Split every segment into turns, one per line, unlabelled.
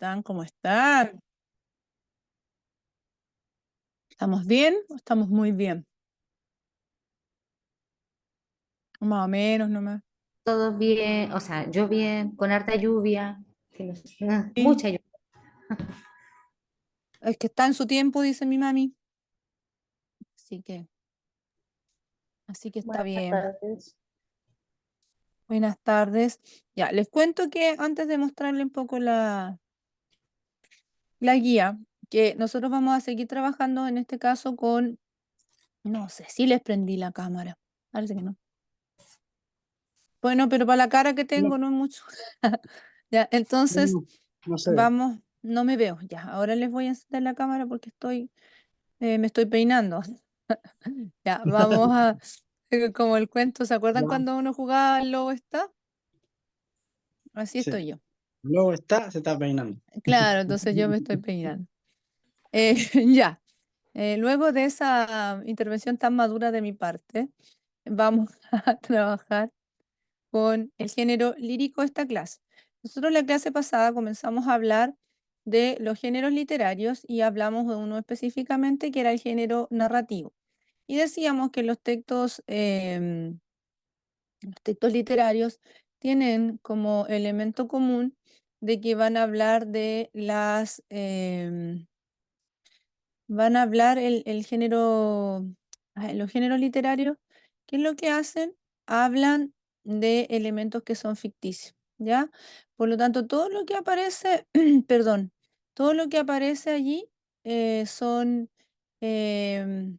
están? ¿Cómo están? ¿Estamos bien o estamos muy bien? Más o menos nomás.
Todo bien, o sea, yo bien, con harta lluvia,
Sí,
mucha lluvia.
es que está en su tiempo, dice mi mami. Así que, así que está
Buenas
bien.
tardes.
Buenas tardes. Ya, les cuento que antes de mostrarle un poco la guía, que nosotros vamos a seguir trabajando en este caso con, no sé si les prendí la cámara. Parece que no. Bueno, pero para la cara que
No,
tengo no es mucho. Ya, entonces
no, no se ve.
vamos, no me veo. Ya, ahora les voy a encender la cámara porque me estoy peinando. Ya, vamos a, como el cuento, ¿se acuerdan
Ya,
cuando uno jugaba al lobo está? Así
sí.
estoy yo.
Luego se está peinando.
Claro, entonces yo me estoy peinando. Ya, luego de esa intervención tan madura de mi parte, vamos a trabajar con el género lírico esta clase. Nosotros la clase pasada comenzamos a hablar de los géneros literarios y hablamos de uno específicamente que era el género narrativo. Y decíamos que los textos literarios tienen como elemento común de que van a hablar de van a hablar el género, los géneros literarios. ¿Qué es lo que hacen? Hablan de elementos que son ficticios, ¿ya? Por lo tanto, todo lo que aparece, perdón, todo lo que aparece allí son, em,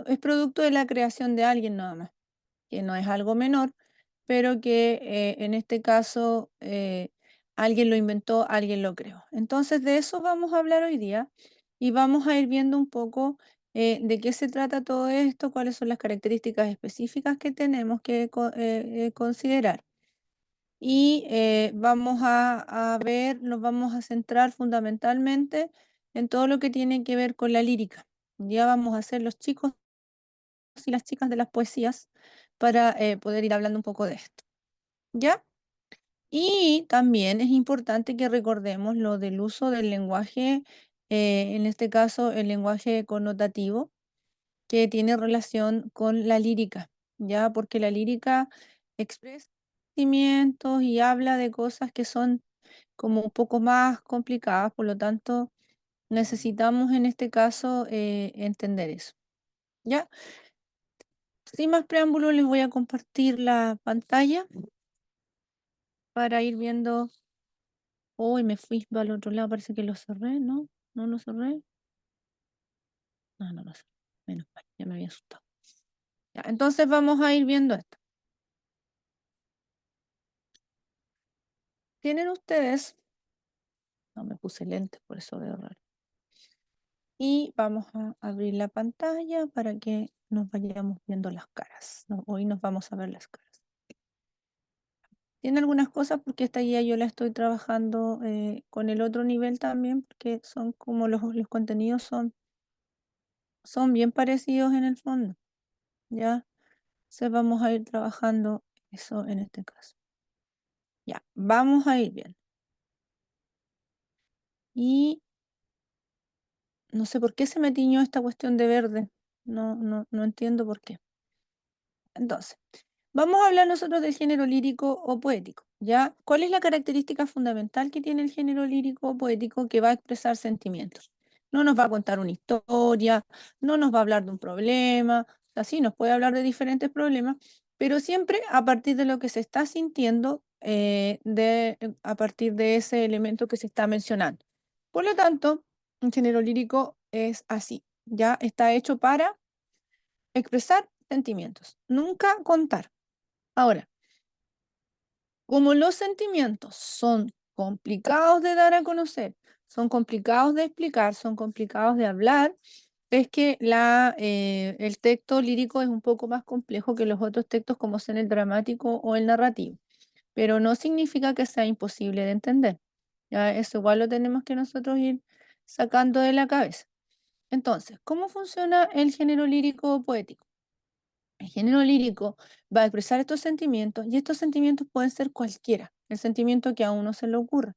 es producto de la creación de alguien nada más, que no es algo menor, pero que en este caso alguien lo inventó, alguien lo creó. Entonces de eso vamos a hablar hoy día y vamos a ir viendo un poco de qué se trata todo esto, cuáles son las características específicas que tenemos que considerar. Y vamos a ver, nos vamos a centrar fundamentalmente en todo lo que tiene que ver con la lírica. Ya vamos a ser los chicos y las chicas de las poesías para poder ir hablando un poco de esto. ¿Ya? Y también es importante que recordemos lo del uso del lenguaje, en este caso el lenguaje connotativo, que tiene relación con la lírica, ¿ya? Porque la lírica expresa sentimientos y habla de cosas que son como un poco más complicadas, por lo tanto necesitamos en este caso entender eso, ¿ya? Sin más preámbulos, les voy a compartir la pantalla para ir viendo. Uy, me fui al otro lado, parece que lo cerré, ¿no? ¿No lo cerré? No, no lo cerré. Menos mal, ya me había asustado. Ya, entonces vamos a ir viendo esto. Tienen ustedes, no me puse lentes, por eso veo raro. Y vamos a abrir la pantalla para que nos vayamos viendo las caras. Hoy nos vamos a ver las caras. Tiene algunas cosas porque esta guía yo la estoy trabajando con el otro nivel también, porque son como los contenidos son bien parecidos en el fondo, ¿ya? Entonces vamos a ir trabajando eso en este caso. Ya, vamos a ir bien. Y no sé por qué se me tiñó esta cuestión de verde. No entiendo por qué. Entonces, vamos a hablar nosotros del género lírico o poético, ¿ya? ¿Cuál es la característica fundamental que tiene el género lírico o poético que va a expresar sentimientos? No nos va a contar una historia, no nos va a hablar de un problema, así nos puede hablar de diferentes problemas, pero siempre a partir de lo que se está sintiendo, a partir de ese elemento que se está mencionando. Por lo tanto, un género lírico es así, ya está hecho para expresar sentimientos, nunca contar. Ahora, como los sentimientos son complicados de dar a conocer, son complicados de explicar, son complicados de hablar, es que el texto lírico es un poco más complejo que los otros textos como son el dramático o el narrativo, pero no significa que sea imposible de entender. Ya, eso igual lo tenemos que nosotros ir sacando de la cabeza. Entonces, ¿cómo funciona el género lírico o poético? El género lírico va a expresar estos sentimientos y estos sentimientos pueden ser cualquiera. el sentimiento que a uno se le ocurra,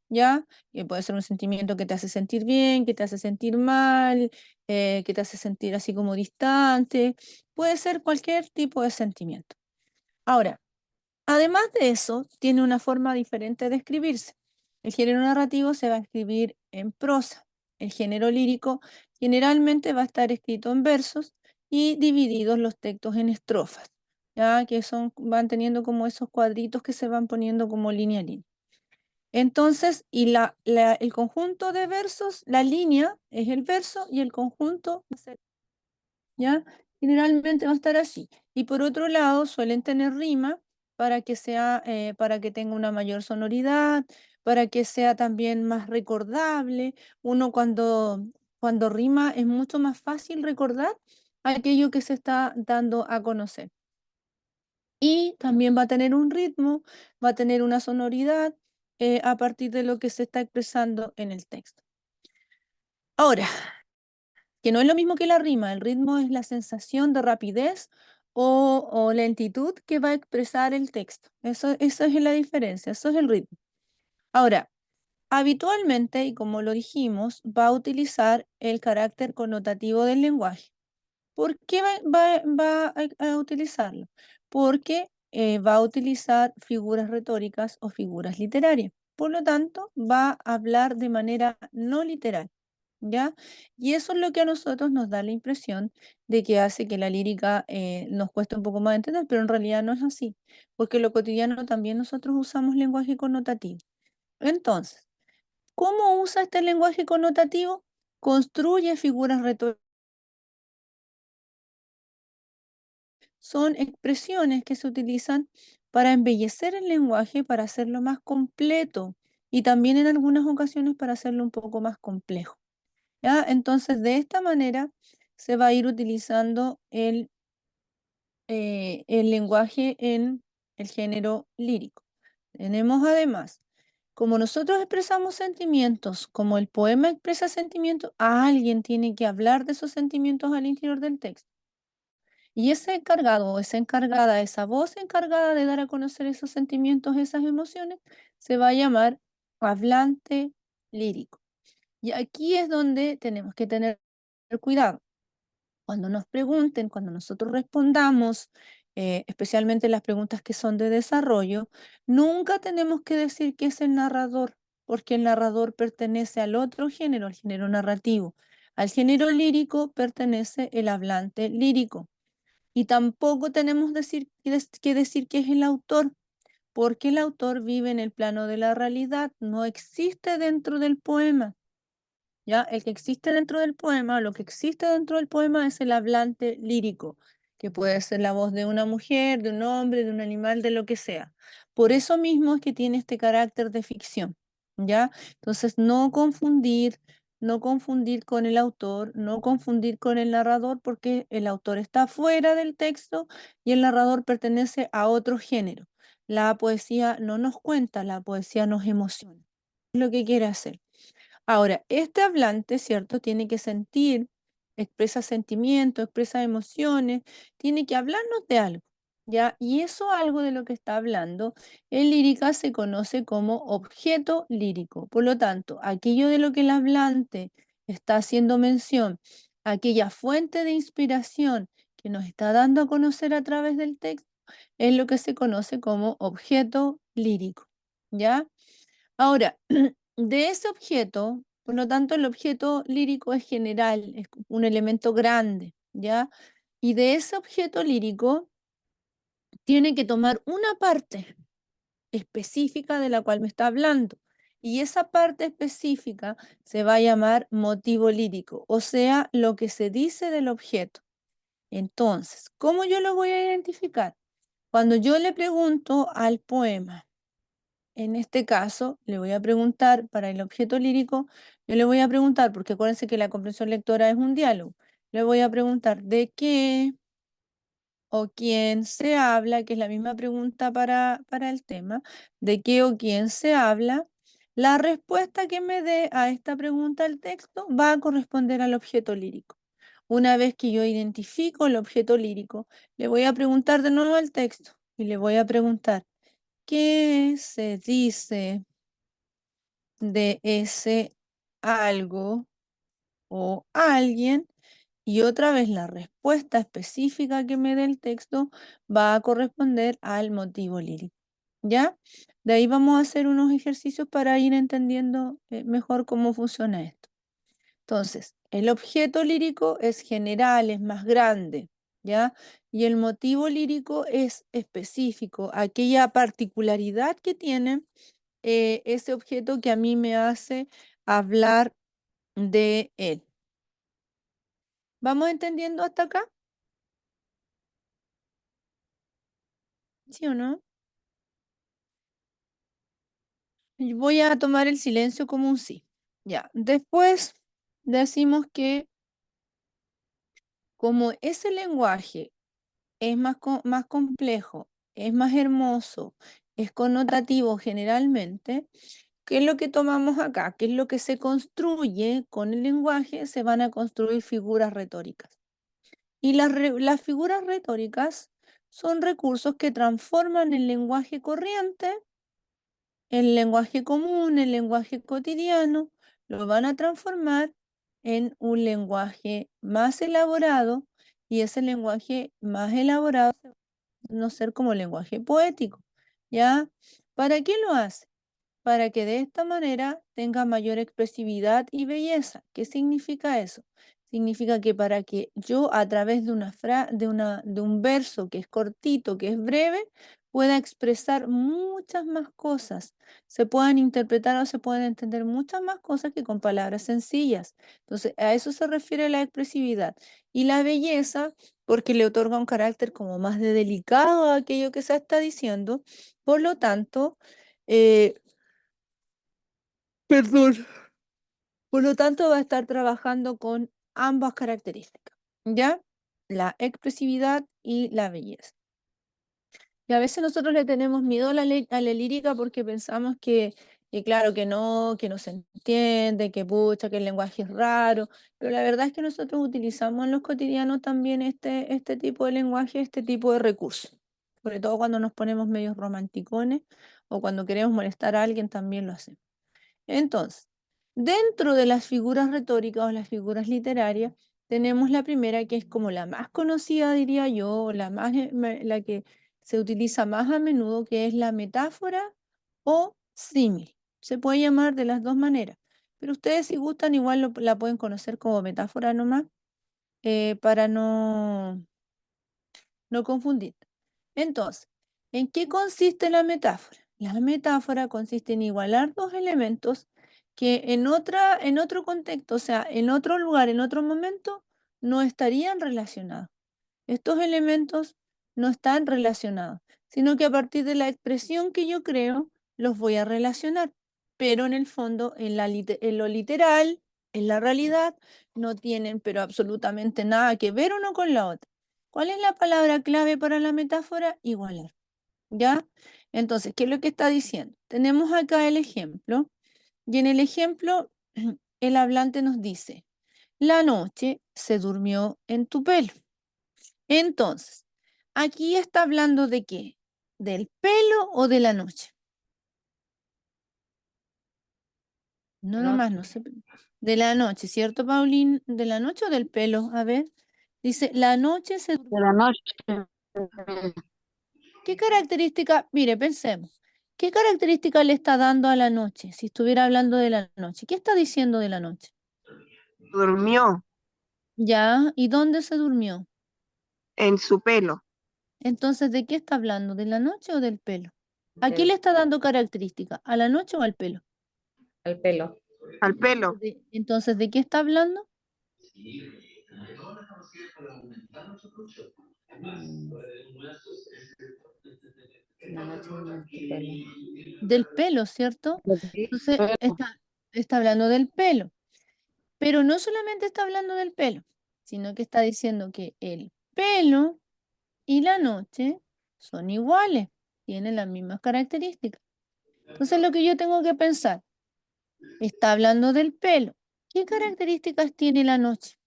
¿ya? Que puede ser un sentimiento que te hace sentir bien, que te hace sentir mal, que te hace sentir así como distante, puede ser cualquier tipo de sentimiento. Ahora, además de eso, tiene una forma diferente de escribirse. El género narrativo se va a escribir en prosa. El género lírico generalmente va a estar escrito en versos y divididos los textos en estrofas, ya que van teniendo como esos cuadritos que se van poniendo como línea a línea. Entonces, y el conjunto de versos, la línea es el verso y el conjunto va a ser, ¿ya? Generalmente va a estar así. Y por otro lado, suelen tener rima para que sea, para que tenga una mayor sonoridad, para que sea también más recordable. Uno cuando rima es mucho más fácil recordar aquello que se está dando a conocer. Y también va a tener un ritmo, va a tener una sonoridad a partir de lo que se está expresando en el texto. Ahora, que no es lo mismo que la rima, el ritmo es la sensación de rapidez o lentitud que va a expresar el texto. Eso es la diferencia, eso es el ritmo. Ahora, habitualmente, y como lo dijimos, va a utilizar el carácter connotativo del lenguaje. ¿Por qué va a utilizarlo? Porque va a utilizar figuras retóricas o figuras literarias. Por lo tanto, va a hablar de manera no literal, ¿ya? Y eso es lo que a nosotros nos da la impresión de que hace que la lírica nos cueste un poco más de entender, pero en realidad no es así, porque en lo cotidiano también nosotros usamos lenguaje connotativo. Entonces, ¿cómo usa este lenguaje connotativo? Construye figuras retóricas. Son expresiones que se utilizan para embellecer el lenguaje, para hacerlo más completo y también en algunas ocasiones para hacerlo un poco más complejo, ¿ya? Entonces, de esta manera se va a ir utilizando el lenguaje en el género lírico. Tenemos además, como nosotros expresamos sentimientos, como el poema expresa sentimientos, alguien tiene que hablar de esos sentimientos al interior del texto. Y ese encargado o esa encargada, esa voz encargada de dar a conocer esos sentimientos, esas emociones, se va a llamar hablante lírico. Y aquí es donde tenemos que tener cuidado. Cuando nos pregunten, cuando nosotros respondamos, especialmente las preguntas que son de desarrollo, nunca tenemos que decir que es el narrador, porque el narrador pertenece al otro género, al género narrativo. Al género lírico pertenece el hablante lírico. Y tampoco tenemos que decir que es el autor, porque el autor vive en el plano de la realidad, no existe dentro del poema. ¿Ya? El que existe dentro del poema, lo que existe dentro del poema es el hablante lírico, que puede ser la voz de una mujer, de un hombre, de un animal, de lo que sea. Por eso mismo es que tiene este carácter de ficción, ¿ya? Entonces, no confundir con el autor, no confundir con el narrador, porque el autor está fuera del texto y el narrador pertenece a otro género. La poesía no nos cuenta, la poesía nos emociona. Es lo que quiere hacer. Ahora, este hablante, ¿cierto? Tiene que sentir, expresa sentimientos, expresa emociones, tiene que hablarnos de algo, ¿ya? Y eso algo de lo que está hablando, en lírica se conoce como objeto lírico. Por lo tanto, aquello de lo que el hablante está haciendo mención, aquella fuente de inspiración que nos está dando a conocer a través del texto, es lo que se conoce como objeto lírico, ¿ya? Ahora, de ese objeto, por lo tanto, el objeto lírico es general, es un elemento grande, ¿ya? Y de ese objeto lírico tiene que tomar una parte específica de la cual me está hablando. Y esa parte específica se va a llamar motivo lírico, o sea, lo que se dice del objeto. Entonces, ¿cómo yo lo voy a identificar? Cuando yo le pregunto al poema, en este caso, le voy a preguntar para el objeto lírico, yo le voy a preguntar, porque acuérdense que la comprensión lectora es un diálogo, le voy a preguntar de qué o quién se habla, que es la misma pregunta para el tema, de qué o quién se habla. La respuesta que me dé a esta pregunta el texto va a corresponder al objeto lírico. Una vez que yo identifico el objeto lírico, le voy a preguntar de nuevo al texto y le voy a preguntar, ¿qué se dice de ese algo o alguien? Y otra vez la respuesta específica que me dé el texto va a corresponder al motivo lírico. ¿Ya? De ahí vamos a hacer unos ejercicios para ir entendiendo mejor cómo funciona esto. Entonces, el objeto lírico es general, es más grande, ¿ya? Y el motivo lírico es específico, aquella particularidad que tiene ese objeto que a mí me hace hablar de él. ¿Vamos entendiendo hasta acá? ¿Sí o no? Y voy a tomar el silencio como un sí. Ya. Después decimos que como ese lenguaje es más complejo, es más hermoso, es connotativo generalmente, ¿qué es lo que tomamos acá? ¿Qué es lo que se construye con el lenguaje? Se van a construir figuras retóricas. Y las figuras retóricas son recursos que transforman el lenguaje corriente, el lenguaje común, el lenguaje cotidiano, lo van a transformar en un lenguaje más elaborado, y ese lenguaje más elaborado no ser como lenguaje poético, ¿ya? ¿Para qué lo hace? Para que de esta manera tenga mayor expresividad y belleza. ¿Qué significa eso? Significa que para que yo a través de de un verso que es cortito, que es breve, pueda expresar muchas más cosas, se puedan interpretar o se puedan entender muchas más cosas que con palabras sencillas. Entonces, a eso se refiere la expresividad. Y la belleza, porque le otorga un carácter como más de delicado a aquello que se está diciendo. Por lo tanto, eh, perdón. Por lo tanto, va a estar trabajando con ambas características, ¿ya? La expresividad y la belleza. Y a veces nosotros le tenemos miedo a a la lírica porque pensamos claro, que no se entiende, que pucha, que el lenguaje es raro, pero la verdad es que nosotros utilizamos en los cotidianos también este tipo de lenguaje, este tipo de recursos. Sobre todo cuando nos ponemos medios romanticones o cuando queremos molestar a alguien, también lo hacemos. Entonces, dentro de las figuras retóricas o las figuras literarias, tenemos la primera que es como la más conocida, diría yo, la que se utiliza más a menudo, que es la metáfora o símil. Se puede llamar de las dos maneras, pero ustedes si gustan igual la pueden conocer como metáfora nomás, para no confundir. Entonces, ¿en qué consiste la metáfora? La metáfora consiste en igualar dos elementos que en otro contexto, o sea, en otro lugar, en otro momento, no estarían relacionados. Estos elementos no están relacionados, sino que a partir de la expresión que yo creo, los voy a relacionar. Pero en el fondo, en lo literal, en la realidad, no tienen pero absolutamente nada que ver uno con la otra. ¿Cuál es la palabra clave para la metáfora? Igualar. ¿Ya? Entonces, ¿qué es lo que está diciendo? Tenemos acá el ejemplo, y en el ejemplo, el hablante nos dice, la noche se durmió en tu pelo. Entonces, aquí está hablando de qué, ¿del pelo o de la noche? No,
No,
nomás, no sé. De la noche, ¿cierto, Paulín? ¿De la noche o del pelo? A ver, dice, la noche se...
De la noche.
¿Qué característica? Mire, pensemos. ¿Qué característica le está dando a la noche? Si estuviera hablando de la noche. ¿Qué está diciendo de la noche?
Durmió
Ya, ¿y dónde se durmió?
en su pelo,
Entonces, ¿de qué está hablando? ¿De la noche o del pelo? ¿A qué
del
le está dando característica? ¿A la noche o al pelo?
al pelo.
al pelo,
Entonces, ¿de qué está hablando?
Mm, la noche en tu pelo.
Del pelo, ¿cierto?
Sí,
Entonces, está hablando del pelo. Pero no solamente está hablando del pelo, sino que está diciendo que el pelo y la noche son iguales, tienen las mismas características. Entonces, lo que yo tengo que pensar, está hablando del pelo. ¿Qué características tiene la noche?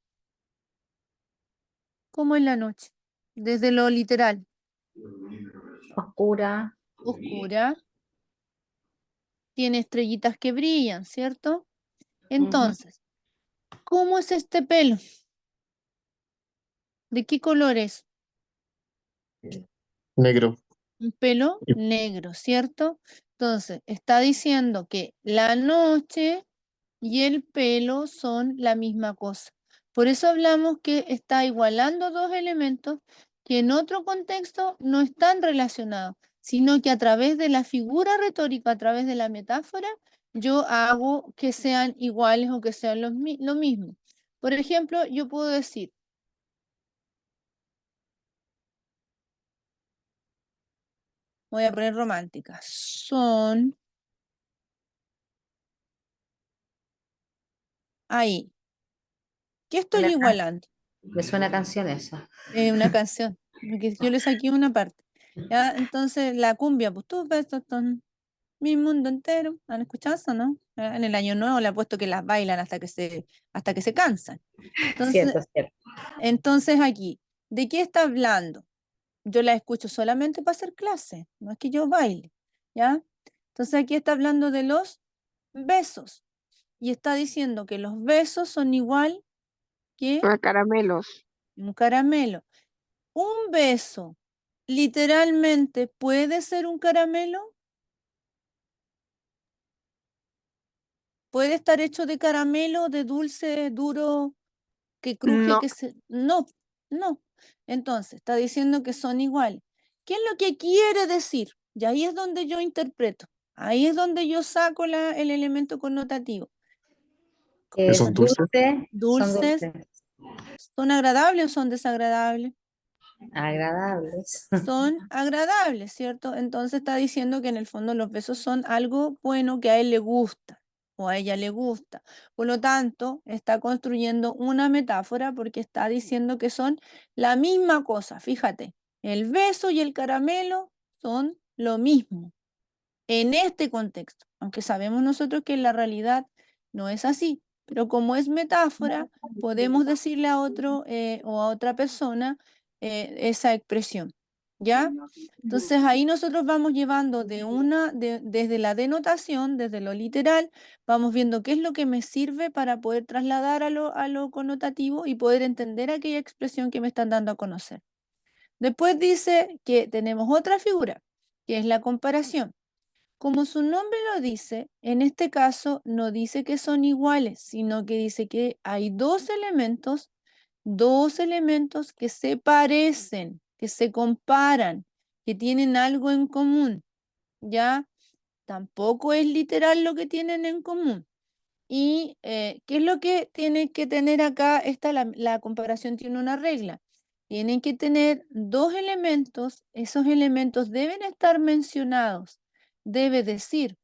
¿Cómo es la noche? Desde lo literal.
oscura,
oscura, tiene estrellitas que brillan, ¿cierto? Entonces, ¿cómo es este pelo? ¿De qué color es?
Negro.
Un pelo
Y-
negro, ¿cierto? Entonces, está diciendo que la noche y el pelo son la misma cosa. Por eso hablamos que está igualando dos elementos que en otro contexto no están relacionados, sino que a través de la figura retórica, a través de la metáfora, yo hago que sean iguales o que sean lo mismo. Por ejemplo, yo puedo decir, voy a poner románticas, son ahí. ¿Qué estoy igualando?
Me suena canción esa.
Una canción, porque yo le saqué una parte. ¿Ya? Entonces, la cumbia, pues tus besos son mi mundo entero. ¿Han escuchado eso, no? En el año nuevo le ha puesto que las bailan hasta que se cansan. Entonces,
Cierto, cierto.
entonces aquí, ¿de qué está hablando? Yo la escucho solamente para hacer clase, no es que yo baile, ¿ya? Entonces aquí está hablando de los besos y está diciendo que los besos son igual que
A caramelos.
un caramelo. Un beso, literalmente, ¿puede ser un caramelo? ¿Puede estar hecho de caramelo, de dulce, duro, que cruje,
No,
que se... No, no. Entonces, está diciendo que son iguales. ¿Qué es lo que quiere decir? Y ahí es donde yo interpreto. Ahí es donde yo saco el elemento connotativo.
¿Que
Es
son dulces?
son
Dulces,
dulces,
¿son agradables o son desagradables?
agradables.
Son agradables, ¿cierto? Entonces está diciendo que en el fondo los besos son algo bueno que a él le gusta o a ella le gusta. Por lo tanto, está construyendo una metáfora porque está diciendo que son la misma cosa. Fíjate, el beso y el caramelo son lo mismo en este contexto, aunque sabemos nosotros que en la realidad no es así, pero como es metáfora, podemos decirle a otro o a otra persona esa expresión, ¿ya? Entonces ahí nosotros vamos llevando desde la denotación, desde lo literal, vamos viendo qué es lo que me sirve para poder trasladar a lo connotativo y poder entender aquella expresión que me están dando a conocer. Después dice que tenemos otra figura, que es la comparación. Como su nombre lo dice, en este caso no dice que son iguales, sino que dice que hay dos elementos que se parecen, que se comparan, que tienen algo en común. Ya tampoco es literal lo que tienen en común. ¿Y qué es lo que tiene que tener acá? La comparación tiene una regla. Tienen que tener dos elementos, esos elementos deben estar mencionados. Debe decir,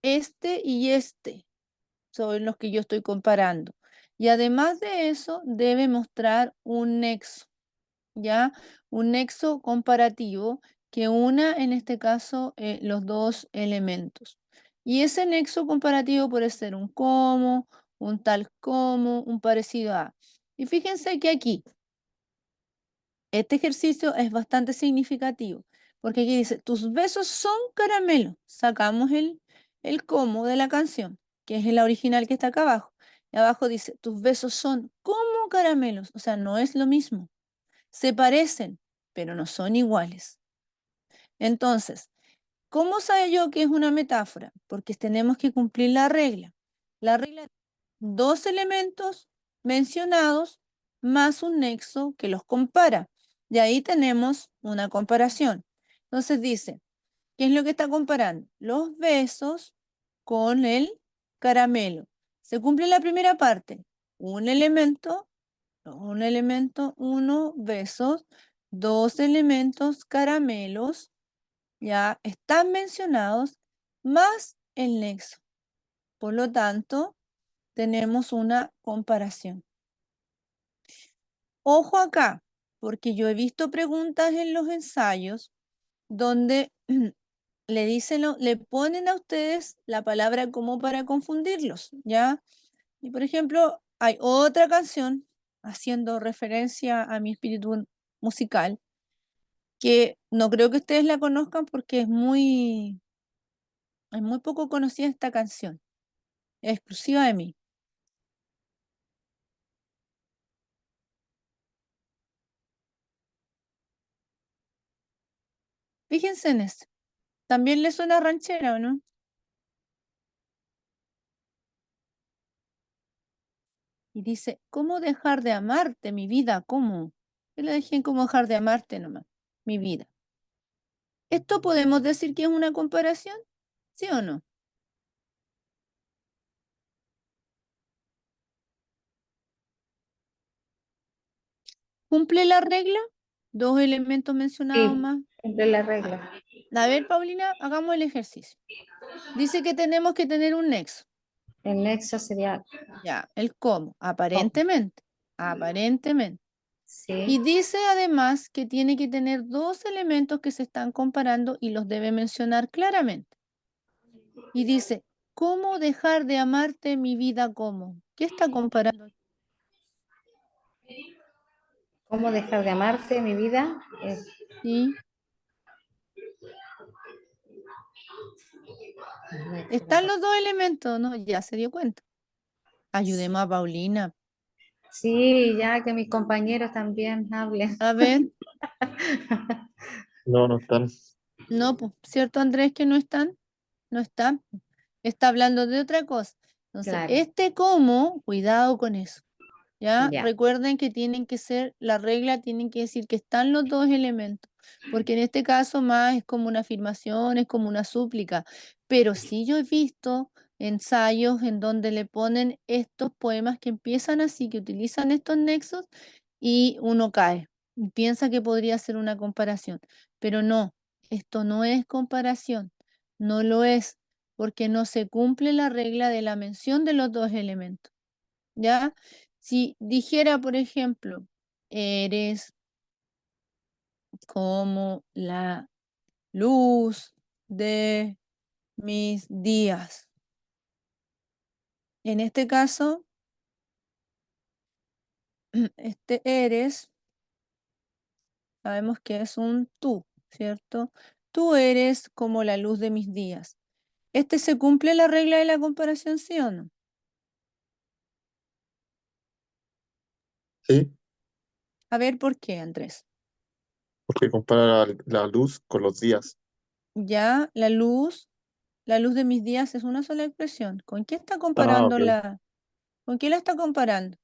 este y este son los que yo estoy comparando. Y además de eso, debe mostrar un nexo, ¿ya? Un nexo comparativo que una, en este caso, los dos elementos. Y ese nexo comparativo puede ser un como, un tal como, un parecido a. Y fíjense que aquí, este ejercicio es bastante significativo, porque aquí dice, tus besos son caramelo. Sacamos el como de la canción, que es la original que está acá abajo. Y abajo dice, tus besos son como caramelos. O sea, no es lo mismo. Se parecen, pero no son iguales. Entonces, ¿cómo sé yo que es una metáfora? Porque tenemos que cumplir la regla. La regla, dos elementos mencionados más un nexo que los compara. De ahí tenemos una comparación. Entonces dice, ¿qué es lo que está comparando? Los besos con el caramelo. Se cumple la primera parte. Un elemento, uno, besos, dos elementos, caramelos, ya están mencionados, más el nexo. Por lo tanto, tenemos una comparación. Ojo acá, porque yo he visto preguntas en los ensayos donde le ponen a ustedes la palabra como para confundirlos, ¿ya? Y por ejemplo, hay otra canción haciendo referencia a mi espíritu musical que no creo que ustedes la conozcan porque es muy poco conocida esta canción. Es exclusiva de mí. Fíjense en eso. ¿También le suena ranchera o no? Y dice, ¿cómo dejar de amarte, mi vida? ¿Cómo? Yo le dejé en cómo dejar de amarte nomás, mi vida. ¿Esto podemos decir que es una comparación? ¿Sí o no? ¿Cumple la regla? Dos elementos mencionados
Sí,
más.
cumple la regla.
A ver, Paulina, hagamos el ejercicio. Dice que tenemos que tener un nexo.
El nexo sería
Ya, el cómo, aparentemente. Aparentemente. Y
sí.
dice además que tiene que tener dos elementos que se están comparando y los debe mencionar claramente. Y dice, ¿cómo dejar de amarte, mi vida? ¿Cómo? ¿Qué está comparando?
¿Cómo dejar de amarte, mi vida?
¿Sí? Están los dos elementos, ¿no? Ya se dio cuenta. Ayudemos a Paulina.
Sí, ya que mis compañeros también hablen.
A ver,
No, no están.
no, pues, ¿cierto, Andrés, que no están? No están. Está hablando de otra cosa. Entonces,
Claro,
este cómo, cuidado con eso. ¿Ya?
ya.
Recuerden que tienen que ser, la regla tienen que decir que están los dos elementos, porque en este caso más es como una afirmación, es como una súplica, pero sí yo he visto ensayos en donde le ponen estos poemas que empiezan así, que utilizan estos nexos y uno cae y piensa que podría ser una comparación, pero no, esto no es comparación, no lo es, porque no se cumple la regla de la mención de los dos elementos. ¿Ya? Si dijera, por ejemplo, eres como la luz de mis días. En este caso, este eres, sabemos que es un tú, ¿cierto? Tú eres como la luz de mis días. ¿Este se cumple la regla de la comparación, sí o no?
Sí,
A ver, ¿por qué, Andrés?
porque compara la luz con los días.
Ya, la luz de mis días es una sola expresión. ¿Con qué está
Ah,
comparando
ok.
con qué la está comparando?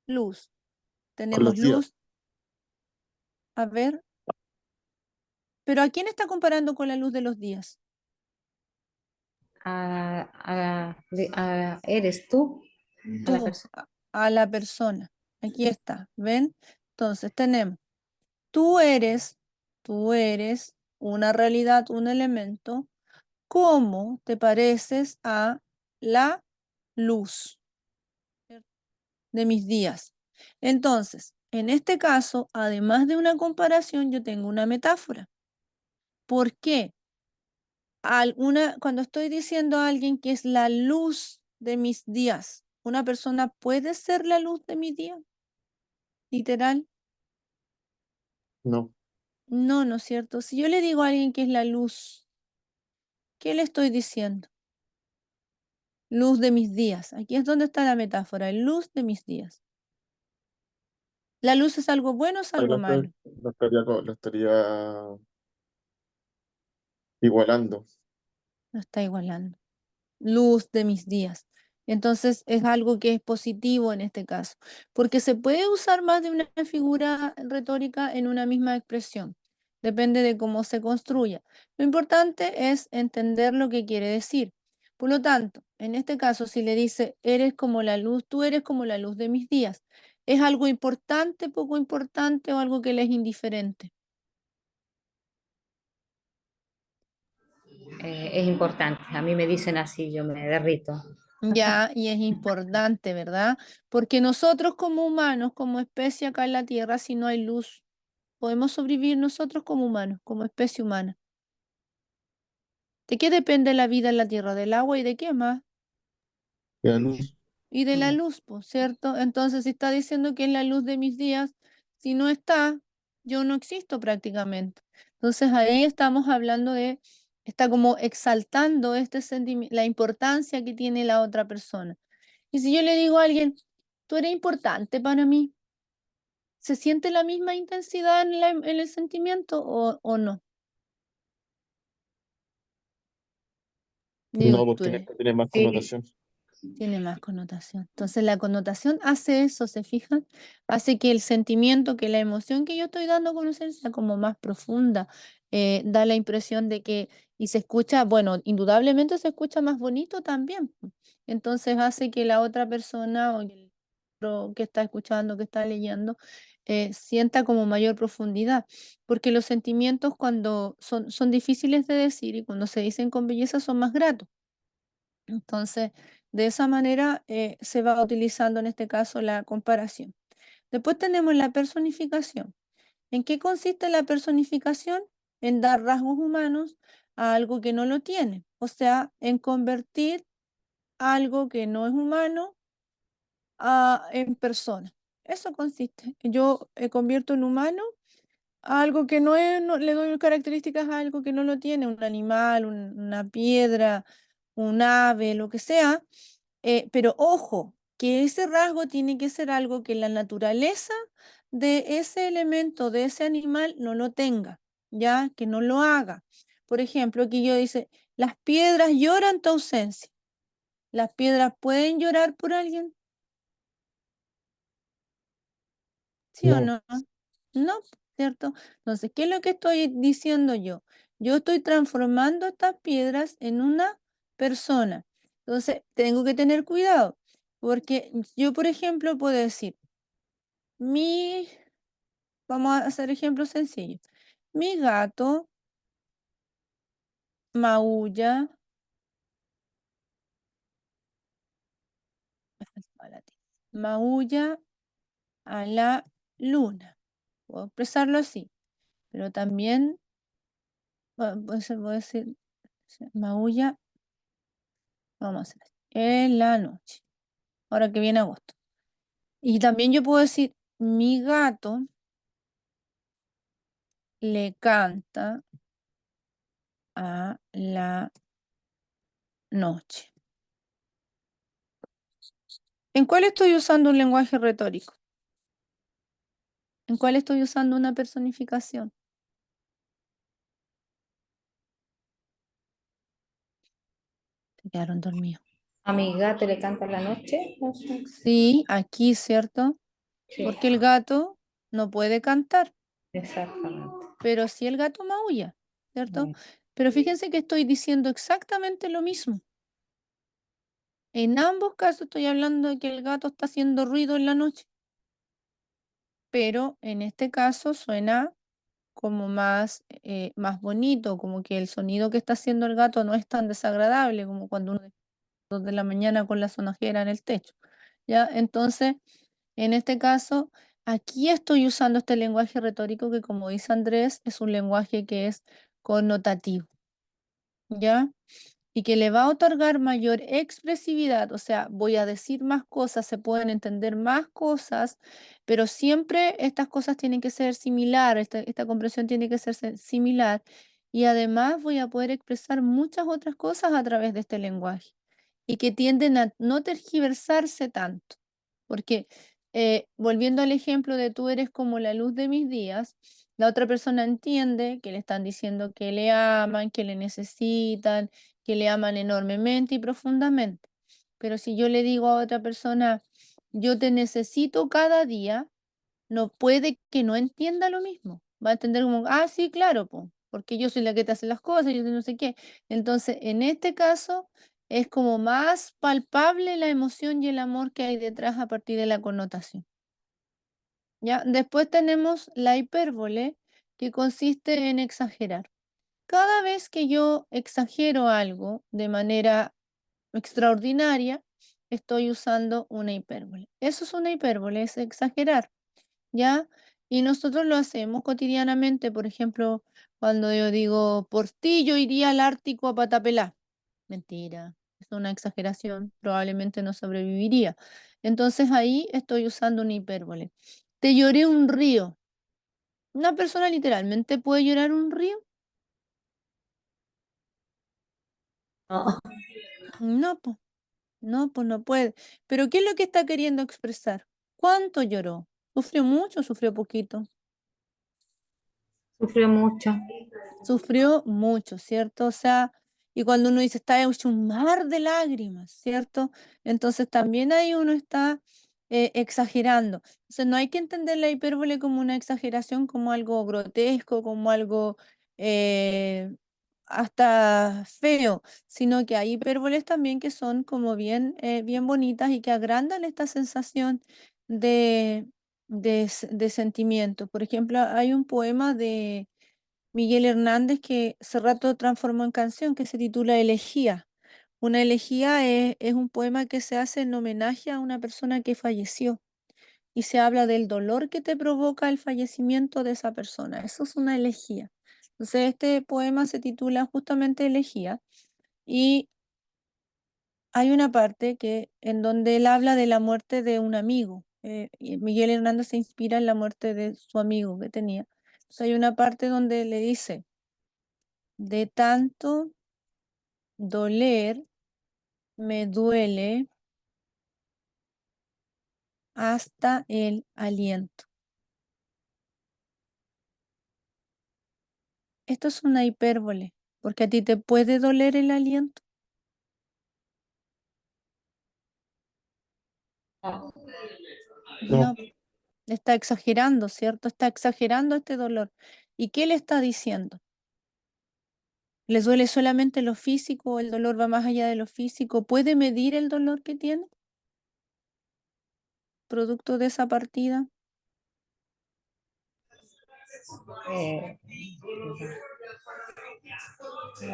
Luz.
Con
Tenemos
los días.
luz. A ver, pero ¿a quién está comparando con la luz de los días?
¿Eres tú? A la
Tú,
persona.
a la persona. Aquí está, ¿ven? Entonces tenemos, tú eres una realidad, un elemento. ¿Cómo te pareces a la luz de mis días? Entonces, en este caso, además de una comparación, yo tengo una metáfora. ¿Por qué? Cuando estoy diciendo a alguien que es la luz de mis días, ¿una persona puede ser la luz de mi día? Literal.
No.
No, ¿no es cierto? Si yo le digo a alguien que es la luz, ¿qué le estoy diciendo? Luz de mis días. Aquí es donde está la metáfora, luz de mis días. ¿La luz es algo bueno o es
Ahí
algo malo?
lo estaría igualando.
Lo está igualando. Luz de mis días. Entonces es algo que es positivo en este caso, porque se puede usar más de una figura retórica en una misma expresión. Depende de cómo se construya. Lo importante es entender lo que quiere decir. Por lo tanto, en este caso, si le dice, eres como la luz, tú eres como la luz de mis días, ¿es algo importante, poco importante o algo que le es indiferente?
Es importante. A mí me dicen así, yo me derrito.
Ya, y es importante, ¿verdad? Porque nosotros como humanos, como especie acá en la Tierra, si no hay luz, podemos sobrevivir nosotros como humanos, como especie humana. ¿De qué depende la vida en la Tierra? ¿Del agua y de qué más?
Y la luz.
Y de la luz, pues, ¿cierto? Entonces, si está diciendo que es la luz de mis días, si no está, yo no existo prácticamente. Entonces ahí estamos hablando de, está como exaltando este sentimiento, la importancia que tiene la otra persona. Y si yo le digo a alguien, tú eres importante para mí, ¿se siente la misma intensidad en el sentimiento o no? Digo,
No,
tú
porque en
eres,
esta tiene más
Sí,
connotación.
tiene más connotación. Entonces la connotación hace eso, ¿se fijan? Hace que el sentimiento, que la emoción que yo estoy dando a conocer sea como más profunda. Da la impresión de que, y se escucha, bueno, indudablemente se escucha más bonito también. Entonces hace que la otra persona o el otro que está escuchando, que está leyendo, sienta como mayor profundidad. Porque los sentimientos cuando son difíciles de decir y cuando se dicen con belleza son más gratos. Entonces, de esa manera se va utilizando en este caso la comparación. Después tenemos la personificación. ¿En qué consiste la personificación? En dar rasgos humanos a algo que no lo tiene. O sea, en convertir algo que no es humano en persona. Eso consiste. Yo convierto en humano a algo que no es, le doy características a algo que no lo tiene, un animal, una piedra, un ave, lo que sea. Pero ojo, que ese rasgo tiene que ser algo que la naturaleza de ese elemento, de ese animal, no lo tenga, ya, que no lo haga. Por ejemplo, aquí yo dice, las piedras lloran tu ausencia. ¿Las piedras pueden llorar por alguien? ¿Sí o
No,
no? No, ¿cierto? Entonces, ¿qué es lo que estoy diciendo yo? Yo estoy transformando estas piedras en una persona. Entonces, tengo que tener cuidado, porque yo, por ejemplo, puedo decir, mi, vamos a hacer ejemplos sencillos. Mi gato maulla, maulla a la luna. Puedo expresarlo así, pero también puedo decir, maulla, vamos a hacer así, en la noche, ahora que viene agosto. Y también yo puedo decir, mi gato le canta a la noche. ¿En cuál estoy usando un lenguaje retórico? ¿En cuál estoy usando una personificación? Se quedaron dormidos.
a mi gato le canta la noche. No sé.
Sí, aquí, ¿cierto?
Sí,
Porque el gato no puede cantar,
exactamente.
pero sí el gato maulla, ¿cierto?
Mm.
Pero fíjense que estoy diciendo exactamente lo mismo. En ambos casos estoy hablando de que el gato está haciendo ruido en la noche, pero en este caso suena como más bonito, como que el sonido que está haciendo el gato no es tan desagradable como cuando uno despierta a las 2 de la mañana con la sonajera en el techo. ¿Ya? Entonces, en este caso, aquí estoy usando este lenguaje retórico que, como dice Andrés, es un lenguaje que es connotativo, ¿ya? Y que le va a otorgar mayor expresividad, o sea, voy a decir más cosas, se pueden entender más cosas, pero siempre estas cosas tienen que ser similar, esta comprensión tiene que ser similar, y además voy a poder expresar muchas otras cosas a través de este lenguaje y que tienden a no tergiversarse tanto. Porque volviendo al ejemplo de tú eres como la luz de mis días, la otra persona entiende que le están diciendo que le aman, que le necesitan, que le aman enormemente y profundamente. Pero si yo le digo a otra persona, yo te necesito cada día, no puede que no entienda lo mismo. Va a entender como, ah, sí, claro, po, porque yo soy la que te hace las cosas, yo soy no sé qué. Entonces, en este caso, es como más palpable la emoción y el amor que hay detrás a partir de la connotación. ¿Ya? Después tenemos la hipérbole, que consiste en exagerar. Cada vez que yo exagero algo de manera extraordinaria, estoy usando una hipérbole. Eso es una hipérbole, es exagerar. ¿Ya? Y nosotros lo hacemos cotidianamente, por ejemplo, cuando yo digo, por ti yo iría al Ártico a pata pelá. Mentira, es una exageración, probablemente no sobreviviría. Entonces ahí estoy usando una hipérbole. Te lloré un río. ¿Una persona literalmente puede llorar un río?
No,
No, pues, no puede. Pero ¿qué es lo que está queriendo expresar? ¿Cuánto lloró? ¿Sufrió mucho o sufrió poquito?
sufrió mucho.
Sufrió mucho, ¿cierto? O sea, y cuando uno dice está hecho un mar de lágrimas, ¿cierto? Entonces también ahí uno está exagerando. Entonces no hay que entender la hipérbole como una exageración, como algo grotesco, como algo eh, hasta feo, sino que hay hipérboles también que son como bien bonitas y que agrandan esta sensación de, de sentimiento. Por ejemplo, hay un poema de Miguel Hernández que hace rato transformó en canción que se titula Elegía. Una elegía es un poema que se hace en homenaje a una persona que falleció y se habla del dolor que te provoca el fallecimiento de esa persona. Eso es una elegía. Entonces, este poema se titula justamente Elegía y hay una parte en donde él habla de la muerte de un amigo. Y Miguel Hernández se inspira en la muerte de su amigo que tenía. Entonces, hay una parte donde le dice, de tanto doler, me duele hasta el aliento. Esto es una hipérbole, porque a ti te puede doler el aliento.
No.
No, está exagerando, ¿cierto? Está exagerando este dolor. ¿Y qué le está diciendo? ¿Le duele solamente lo físico o el dolor va más allá de lo físico? ¿Puede medir el dolor que tiene producto de esa partida?
Eh,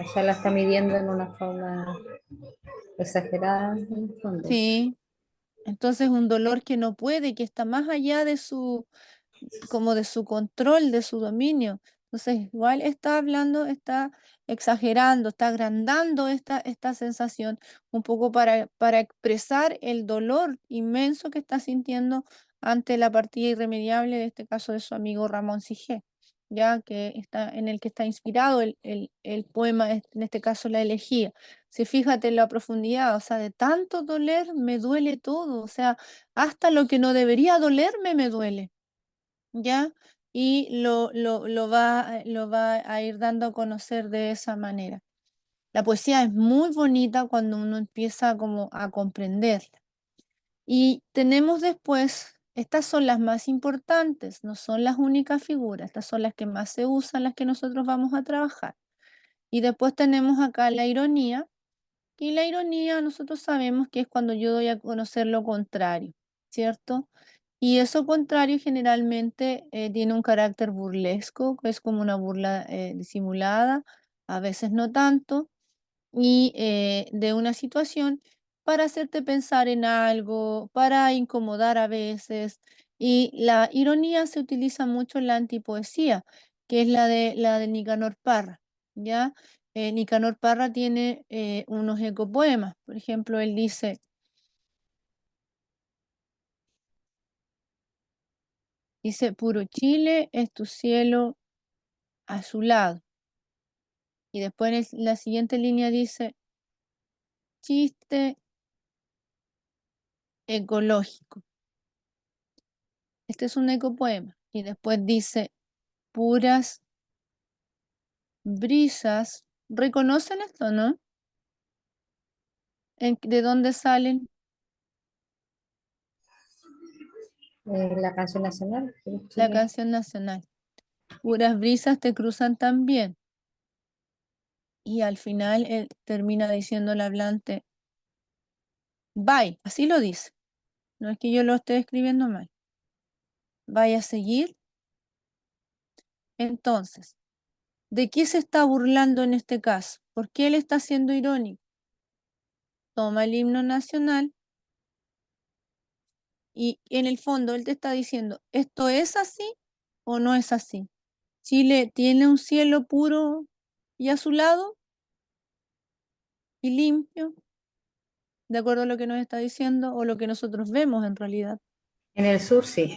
o sea, la está midiendo en una forma exagerada en el fondo.
Sí. Entonces un dolor que no puede, que está más allá de su, como de su control, de su dominio. Entonces, igual está hablando, está exagerando, está agrandando esta sensación un poco para expresar el dolor inmenso que está sintiendo ante la partida irremediable, de este caso de su amigo Ramón Sige, ya que está en el que está inspirado el poema, en este caso la elegía. Si fíjate en la profundidad, o sea, de tanto doler me duele todo, o sea, hasta lo que no debería dolerme me duele. ¿Ya? Y lo va a ir dando a conocer de esa manera. La poesía es muy bonita cuando uno empieza como a comprenderla. Y tenemos después, estas son las más importantes, no son las únicas figuras, estas son las que más se usan, las que nosotros vamos a trabajar. Y después tenemos acá la ironía, y la ironía nosotros sabemos que es cuando yo doy a conocer lo contrario, ¿cierto? Y eso contrario generalmente tiene un carácter burlesco, que es como una burla disimulada, a veces no tanto, y de una situación para hacerte pensar en algo, para incomodar a veces. Y la ironía se utiliza mucho en la antipoesía, que es la de Nicanor Parra, ¿ya? Nicanor Parra tiene unos ecopoemas, por ejemplo, él dice, puro Chile es tu cielo azulado. Y después en la siguiente línea dice, chiste ecológico. Este es un ecopoema. Y después dice, puras brisas. ¿Reconocen esto, no? ¿De dónde salen?
La canción nacional de
La
Chile.
canción nacional. Puras brisas te cruzan también. Y al final él termina diciendo el hablante, bye, así lo dice. No es que yo lo esté escribiendo mal. Vaya a seguir. Entonces, ¿de qué se está burlando en este caso? ¿Por qué él está siendo irónico? Toma el himno nacional y en el fondo él te está diciendo, ¿esto es así o no es así? ¿Chile tiene un cielo puro y azulado y limpio, de acuerdo a lo que nos está diciendo o lo que nosotros vemos en realidad?
En el sur, sí.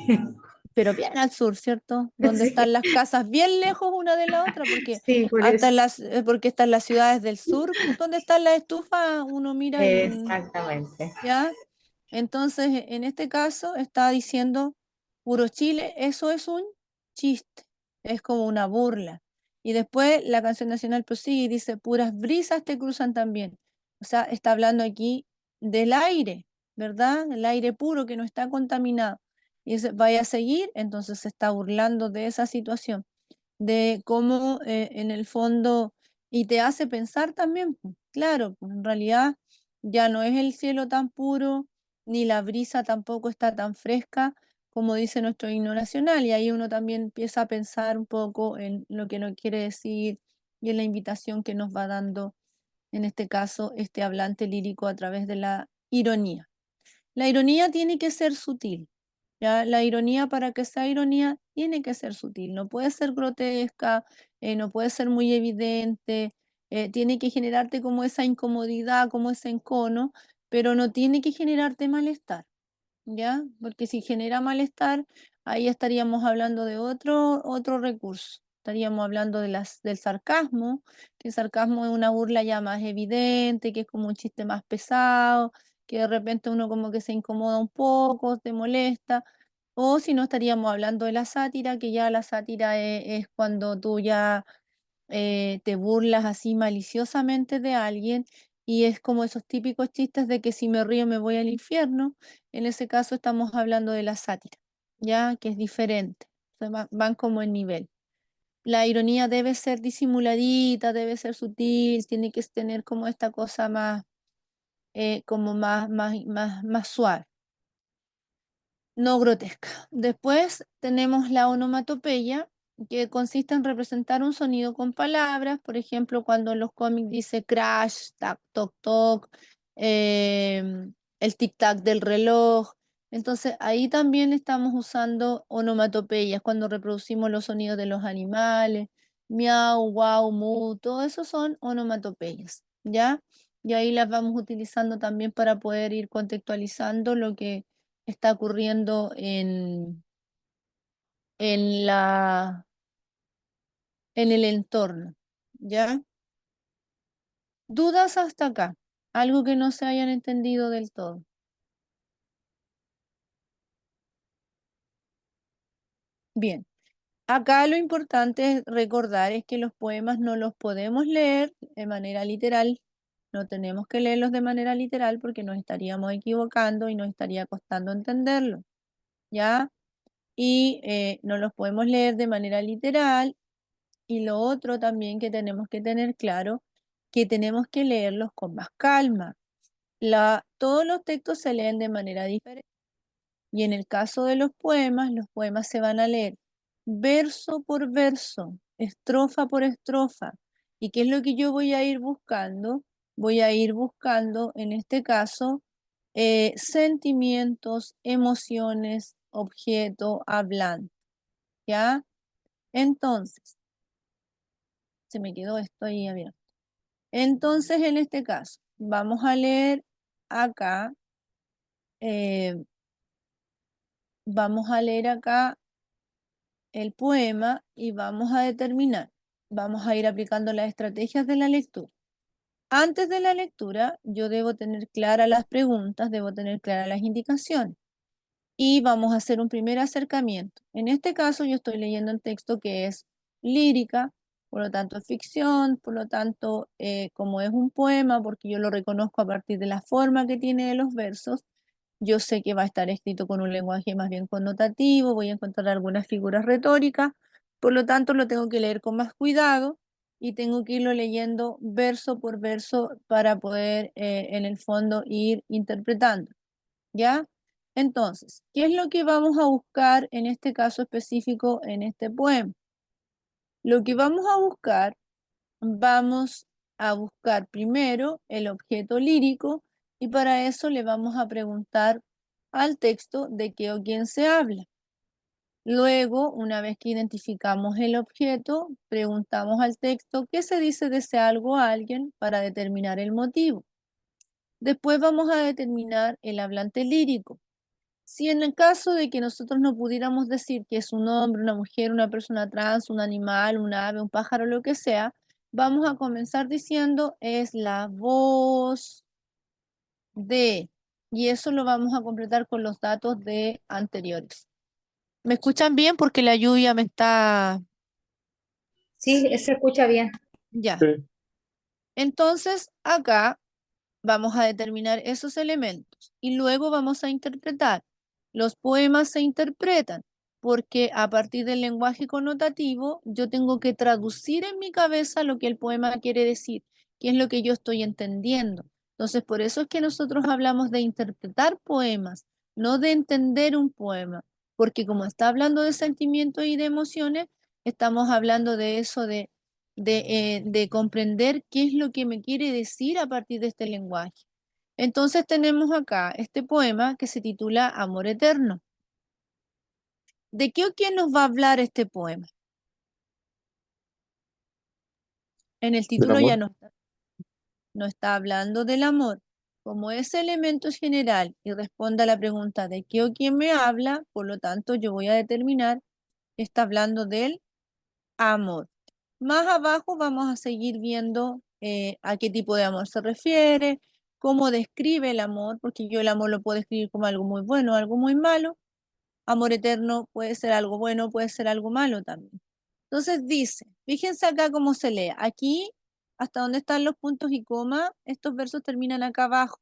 pero bien al sur, ¿cierto? Donde
Sí.
están las casas bien lejos una de la otra, porque
Sí, por
hasta
eso.
porque están las ciudades del sur, donde están las estufas, uno mira y
Exactamente.
ya. Entonces, en este caso está diciendo puro Chile, eso es un chiste, es como una burla. Y después la canción nacional prosigue y dice, puras brisas te cruzan también. O sea, está hablando aquí del aire, ¿verdad? El aire puro que no está contaminado. Y dice, vaya a seguir, entonces se está burlando de esa situación, de cómo en el fondo, y te hace pensar también, pues, claro, pues en realidad ya no es el cielo tan puro, ni la brisa tampoco está tan fresca como dice nuestro himno nacional, y ahí uno también empieza a pensar un poco en lo que nos quiere decir y en la invitación que nos va dando, en este caso, este hablante lírico a través de la ironía. La ironía tiene que ser sutil, ¿ya? La ironía, para que sea ironía, tiene que ser sutil, no puede ser grotesca, no puede ser muy evidente, tiene que generarte como esa incomodidad, como ese encono, pero no tiene que generarte malestar, ¿ya? Porque si genera malestar, ahí estaríamos hablando de otro recurso. Estaríamos hablando del sarcasmo, que el sarcasmo es una burla ya más evidente, que es como un chiste más pesado, que de repente uno como que se incomoda un poco, te molesta. O si no, estaríamos hablando de la sátira, que ya la sátira es cuando tú ya te burlas así maliciosamente de alguien y es como esos típicos chistes de que si me río me voy al infierno. En ese caso estamos hablando de la sátira, ya que es diferente, o sea, van como en nivel. La ironía debe ser disimuladita, debe ser sutil, tiene que tener como esta cosa más, como más suave, no grotesca. Después tenemos la onomatopeya, que consiste en representar un sonido con palabras. Por ejemplo, cuando en los cómics dice crash, tac, toc, toc, el tic-tac del reloj. Entonces ahí también estamos usando onomatopeyas cuando reproducimos los sonidos de los animales, miau, guau, mu, todo eso son onomatopeyas, ¿ya? Y ahí las vamos utilizando también para poder ir contextualizando lo que está ocurriendo en en el entorno, ¿ya? ¿Dudas hasta acá? Algo que no se hayan entendido del todo. Bien, acá lo importante es recordar es que los poemas no los podemos leer de manera literal, no tenemos que leerlos de manera literal porque nos estaríamos equivocando y nos estaría costando entenderlo, ¿ya? Y no los podemos leer de manera literal. Y lo otro también que tenemos que tener claro, que tenemos que leerlos con más calma. Todos los textos se leen de manera diferente. Y en el caso de los poemas se van a leer verso por verso, estrofa por estrofa. ¿Y qué es lo que yo voy a ir buscando? Voy a ir buscando, en este caso, sentimientos, emociones, objeto, hablante. ¿Ya? Entonces, se me quedó esto ahí abierto. Entonces, en este caso, vamos a leer acá, eh, vamos a leer acá el poema y vamos a determinar, vamos a ir aplicando las estrategias de la lectura. Antes de la lectura, yo debo tener claras las preguntas, debo tener claras las indicaciones y vamos a hacer un primer acercamiento. En este caso, yo estoy leyendo un texto que es lírica, por lo tanto es ficción, por lo tanto, como es un poema, porque yo lo reconozco a partir de la forma que tiene de los versos, yo sé que va a estar escrito con un lenguaje más bien connotativo, voy a encontrar algunas figuras retóricas, por lo tanto lo tengo que leer con más cuidado y tengo que irlo leyendo verso por verso para poder en el fondo ir interpretando, ¿ya? Entonces, ¿qué es lo que vamos a buscar en este caso específico en este poema? Lo que vamos a buscar primero el objeto lírico y para eso le vamos a preguntar al texto de qué o quién se habla. Luego, una vez que identificamos el objeto, preguntamos al texto qué se dice de ese algo a alguien para determinar el motivo. Después vamos a determinar el hablante lírico. Si en el caso de que nosotros no pudiéramos decir que es un hombre, una mujer, una persona trans, un animal, un ave, un pájaro, lo que sea, vamos a comenzar diciendo es la voz de, y eso lo vamos a completar con los datos de anteriores. ¿Me escuchan bien? Porque la lluvia me está...
Sí, se escucha bien.
Ya.
Sí.
Entonces, acá vamos a determinar esos elementos y luego vamos a interpretar. Los poemas se interpretan porque a partir del lenguaje connotativo yo tengo que traducir en mi cabeza lo que el poema quiere decir, qué es lo que yo estoy entendiendo. Entonces, por eso es que nosotros hablamos de interpretar poemas, no de entender un poema, porque como está hablando de sentimientos y de emociones, estamos hablando de eso de comprender qué es lo que me quiere decir a partir de este lenguaje. Entonces tenemos acá este poema que se titula Amor Eterno. ¿De qué o quién nos va a hablar este poema? En el
Del
título ya
amor.
no está hablando del amor. Como ese elemento es general y responde a la pregunta de qué o quién me habla, por lo tanto yo voy a determinar que está hablando del amor. Más abajo vamos a seguir viendo a qué tipo de amor se refiere, cómo describe el amor, porque yo el amor lo puedo describir como algo muy bueno, algo muy malo. Amor eterno puede ser algo bueno, puede ser algo malo también. Entonces dice, fíjense acá cómo se lee. Aquí, hasta donde están los puntos y coma, estos versos terminan acá abajo.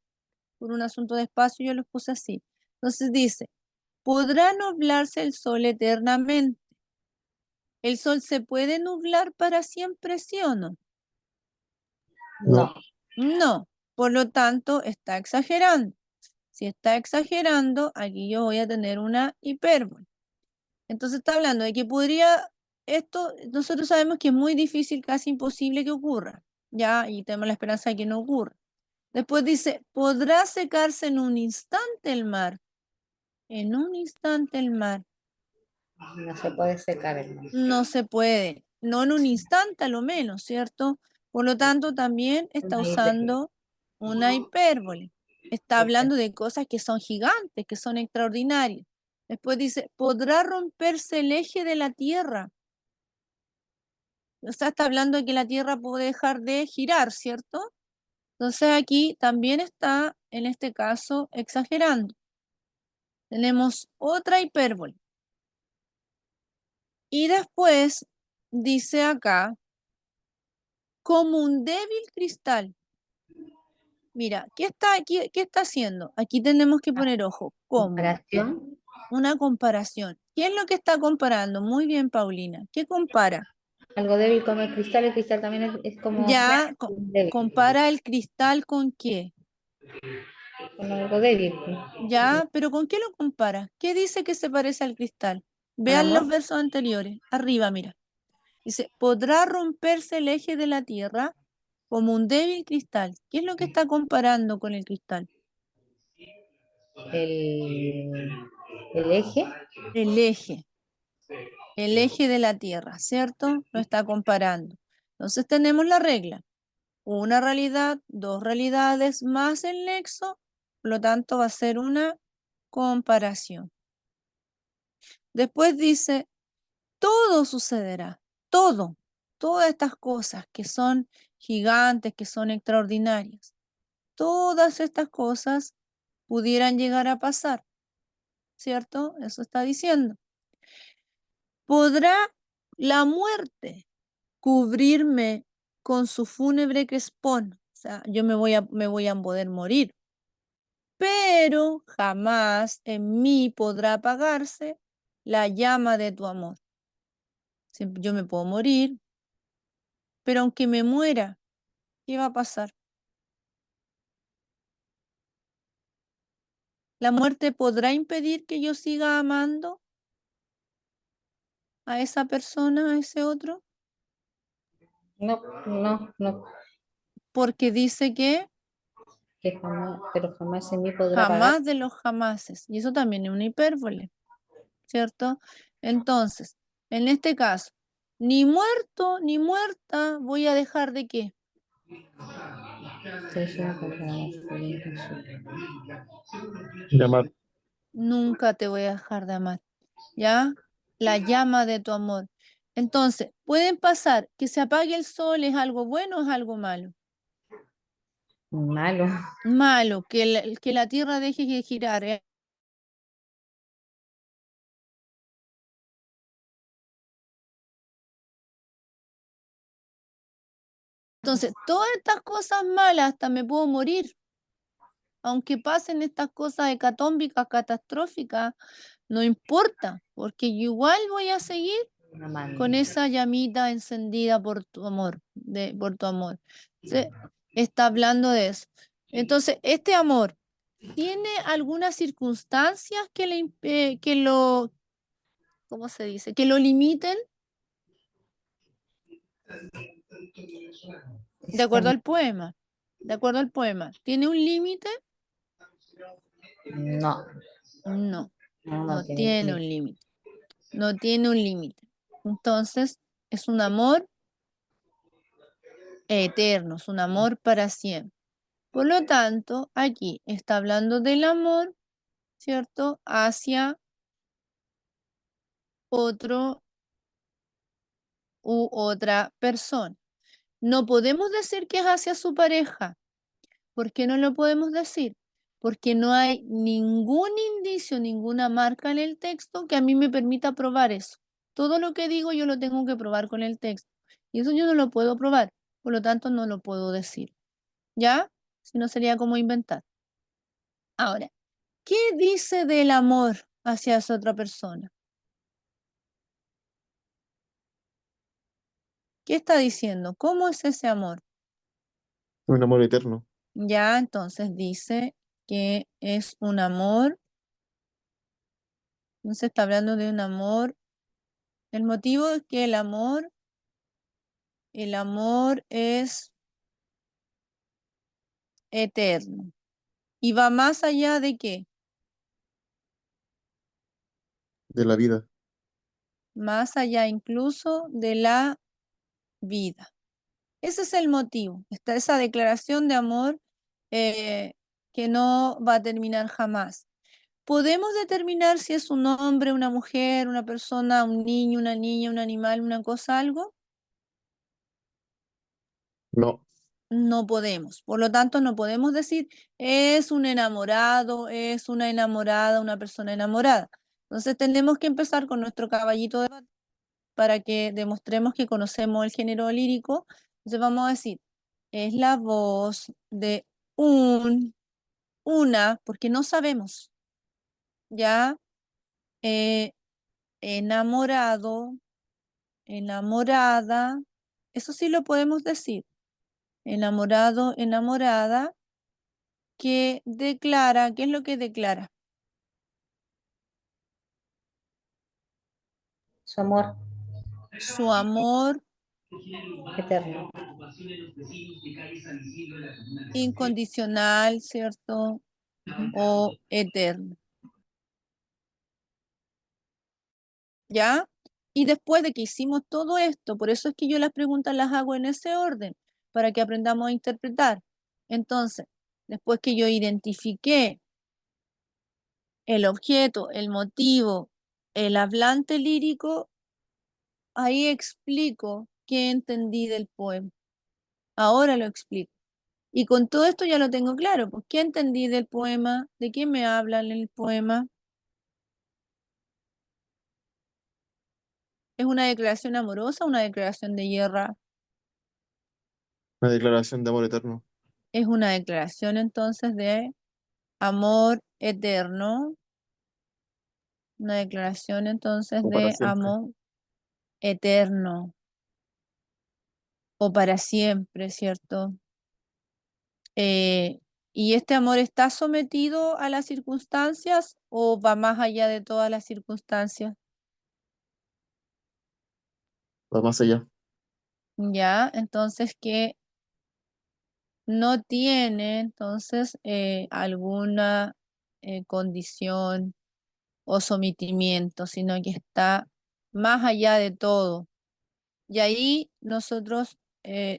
Por un asunto de espacio yo los puse así. Entonces dice, ¿podrá nublarse el sol eternamente? ¿El sol se puede nublar para siempre, sí o no?
No.
No, por lo tanto está exagerando. Si está exagerando, aquí yo voy a tener una hipérbole. Entonces está hablando de que podría, esto nosotros sabemos que es muy difícil, casi imposible que ocurra, ya, y tenemos la esperanza de que no ocurra. Después dice, ¿podrá secarse en un instante el mar? En un instante el mar.
No se puede secar el mar.
No se puede, no en un instante a lo menos, ¿cierto? Por lo tanto, también está
Una hipérbole.
usando una hipérbole. Está hablando de cosas que son gigantes, que son extraordinarias. Después dice, ¿podrá romperse el eje de la Tierra? O sea, está hablando de que la Tierra puede dejar de girar, ¿cierto? Entonces aquí también está, en este caso, exagerando. Tenemos otra hipérbole. Y después dice acá, como un débil cristal. Mira, ¿qué está aquí? ¿Qué está haciendo? Aquí tenemos que poner ojo. ¿Cómo?
Comparación.
Una comparación. ¿Qué es lo que está comparando? Muy bien, Paulina. ¿Qué compara?
Algo débil como el cristal también es como
Ya
débil,
compara el cristal con qué.
con algo débil.
Ya, pero ¿con qué lo compara? ¿Qué dice que se parece al cristal?
Al
Vean los
amor,
versos anteriores. Arriba, mira. Dice, ¿podrá romperse el eje de la Tierra como un débil cristal? ¿Qué es lo que está comparando con el cristal?
el eje,
El eje. El eje de la Tierra, ¿cierto? Lo está comparando. Entonces tenemos la regla. Una realidad, dos realidades más el nexo, por lo tanto va a ser una comparación. Después dice, todo sucederá, todo, todas estas cosas que son gigantes, que son extraordinarias, todas estas cosas pudieran llegar a pasar, ¿cierto? Eso está diciendo. ¿Podrá la muerte cubrirme con su fúnebre crespón? O sea, yo me voy a poder morir, pero jamás en mí podrá apagarse la llama de tu amor. Yo me puedo morir, pero aunque me muera, ¿qué va a pasar? ¿La muerte podrá impedir que yo siga amando a esa persona, a ese otro?
no,
Porque dice que
que jamás, pero jamás en mí podrá pagar.
jamás de los jamases. Y eso también es una hipérbole, ¿cierto? Entonces, en este caso, ni muerto ni muerta voy a dejar de qué.
Llamar.
Nunca te voy a dejar de amar. ¿Ya? La llama de tu amor. Entonces, pueden pasar que se apague el sol, ¿es algo bueno o es algo malo?
Malo.
Malo, que la tierra deje de girar. Entonces, todas estas cosas malas, hasta me puedo morir. Aunque pasen estas cosas hecatómbicas, catastróficas, no importa, porque yo igual voy a seguir
Amando.
con esa llamita encendida por tu amor, por tu amor. ¿Sí? Está hablando de eso. Entonces, este amor, ¿tiene algunas circunstancias que lo, ¿cómo se dice? Que lo limiten de acuerdo al poema. De acuerdo al poema. ¿Tiene un límite?
No,
No,
no,
no
no tiene
tiene un
límite.
límite. No tiene un límite. Entonces, es un amor eterno, es un amor para siempre. Por lo tanto, aquí está hablando del amor, ¿cierto? Hacia otro u otra persona. No podemos decir que es hacia su pareja. ¿Por qué no lo podemos decir? Porque no hay ningún indicio, ninguna marca en el texto que a mí me permita probar eso. Todo lo que digo yo lo tengo que probar con el texto. Y eso yo no lo puedo probar. Por lo tanto, no lo puedo decir. ¿Ya? Si no sería como inventar. Ahora, ¿qué dice del amor hacia esa otra persona? ¿Qué está diciendo? ¿Cómo es ese amor?
Un amor eterno.
Ya, entonces dice que es un amor. No se está hablando de un amor. El motivo es que el amor es eterno. ¿Y va más allá de qué?
De la vida.
Más allá incluso de la vida. Ese es el motivo. Está esa declaración de amor que no va a terminar jamás. ¿Podemos determinar si es un hombre, una mujer, una persona, un niño, una niña, un animal, una cosa, algo?
No.
No podemos. Por lo tanto, no podemos decir es un enamorado, es una enamorada, una persona enamorada. Entonces, tenemos que empezar con nuestro caballito de batalla para que demostremos que conocemos el género lírico. Entonces, vamos a decir, es la voz de una, porque no sabemos, ya, eh, enamorado, enamorada, eso sí lo podemos decir, enamorado, enamorada, que declara, ¿qué es lo que declara?
Su amor
Su amor
eterno.
incondicional, ¿cierto? O eterno, ¿ya? Y después de que hicimos todo esto, por eso es que yo las preguntas las hago en ese orden, para que aprendamos a interpretar. Entonces, después que yo identifiqué el objeto, el motivo, el hablante lírico, ahí explico qué entendí del poema. Ahora lo explico. Y con todo esto ya lo tengo claro, pues, ¿qué entendí del poema? ¿De qué me hablan en el poema? ¿Es una declaración amorosa o una declaración de guerra?
Una declaración de amor eterno.
Es una declaración entonces de amor eterno, una declaración entonces
O para
de
siempre.
amor eterno o para siempre, ¿cierto? ¿Y este amor está sometido a las circunstancias o va más allá de todas las circunstancias?
Va más allá.
Ya, entonces que no tiene entonces alguna condición o sometimiento, sino que está más allá de todo. Y ahí nosotros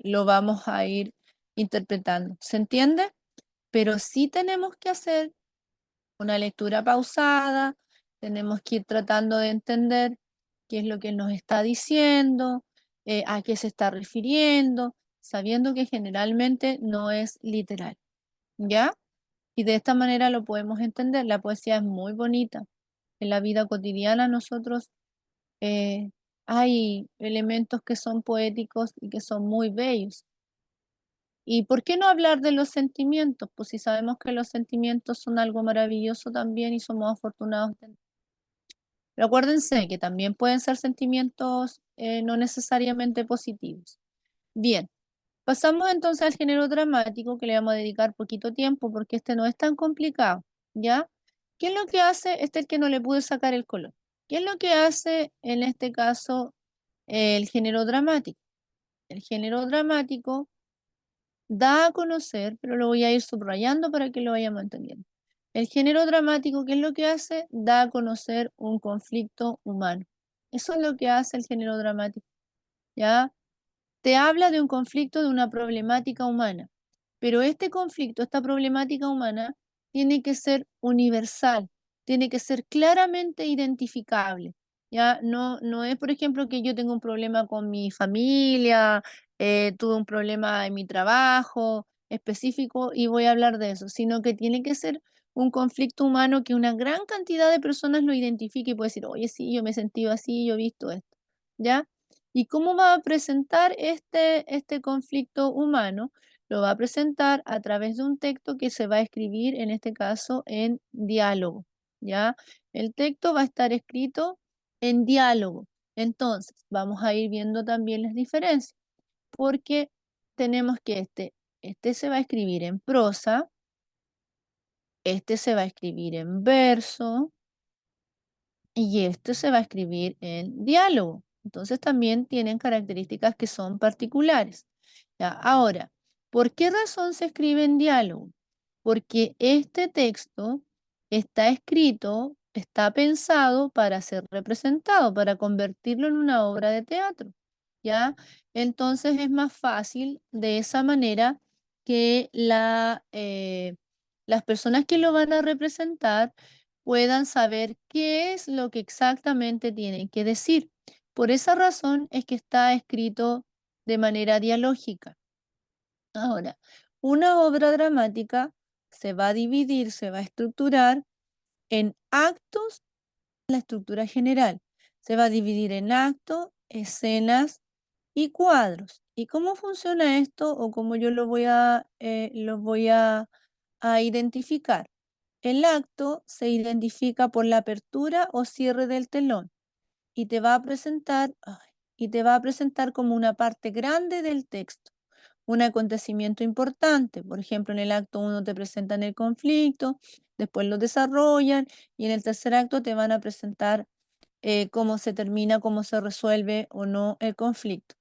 lo vamos a ir interpretando. ¿Se entiende? Pero sí tenemos que hacer una lectura pausada, tenemos que ir tratando de entender qué es lo que nos está diciendo, a qué se está refiriendo, sabiendo que generalmente no es literal, ¿ya? Y de esta manera lo podemos entender. La poesía es muy bonita. En la vida cotidiana nosotros hay elementos que son poéticos y que son muy bellos. ¿Y por qué no hablar de los sentimientos? Pues si sabemos que los sentimientos son algo maravilloso también y somos afortunados. Pero acuérdense que también pueden ser sentimientos no necesariamente positivos. Bien, pasamos entonces al género dramático, que le vamos a dedicar poquito tiempo porque este no es tan complicado, ¿ya? ¿Qué es lo que hace? Este es el que no le pude sacar el color. ¿Qué es lo que hace en este caso el género dramático? El género dramático da a conocer, pero lo voy a ir subrayando para que lo vayamos entendiendo. El género dramático, ¿qué es lo que hace? Da a conocer un conflicto humano. Eso es lo que hace el género dramático, ¿ya? Te habla de un conflicto, de una problemática humana, pero este conflicto, esta problemática humana, tiene que ser universal, tiene que ser claramente identificable. Ya no es, por ejemplo, que yo tengo un problema con mi familia, tuve un problema en mi trabajo específico y voy a hablar de eso, sino que tiene que ser un conflicto humano que una gran cantidad de personas lo identifique y puede decir, oye, sí, yo me he sentido así, yo he visto esto, ¿ya? ¿Y cómo va a presentar este conflicto humano? Lo va a presentar a través de un texto que se va a escribir, en este caso, en diálogo, ¿ya? El texto va a estar escrito en diálogo. Entonces, vamos a ir viendo también las diferencias, porque tenemos que este se va a escribir en prosa, este se va a escribir en verso, y esto se va a escribir en diálogo. Entonces también tienen características que son particulares. ¿Ya? Ahora, ¿por qué razón se escribe en diálogo? Porque este texto está escrito, está pensado para ser representado, para convertirlo en una obra de teatro. ¿Ya? Entonces es más fácil de esa manera que las personas que lo van a representar puedan saber qué es lo que exactamente tienen que decir. Por esa razón es que está escrito de manera dialógica. Ahora, una obra dramática se va a dividir, se va a estructurar en actos, la estructura general. Se va a dividir en actos, escenas y cuadros. ¿Y cómo funciona esto o cómo yo lo voy a identificar? El acto se identifica por la apertura o cierre del telón y te va a presentar como una parte grande del texto, un acontecimiento importante. Por ejemplo, en el acto 1 te presentan el conflicto, después lo desarrollan y en el tercer acto te van a presentar cómo se termina, cómo se resuelve o no el conflicto.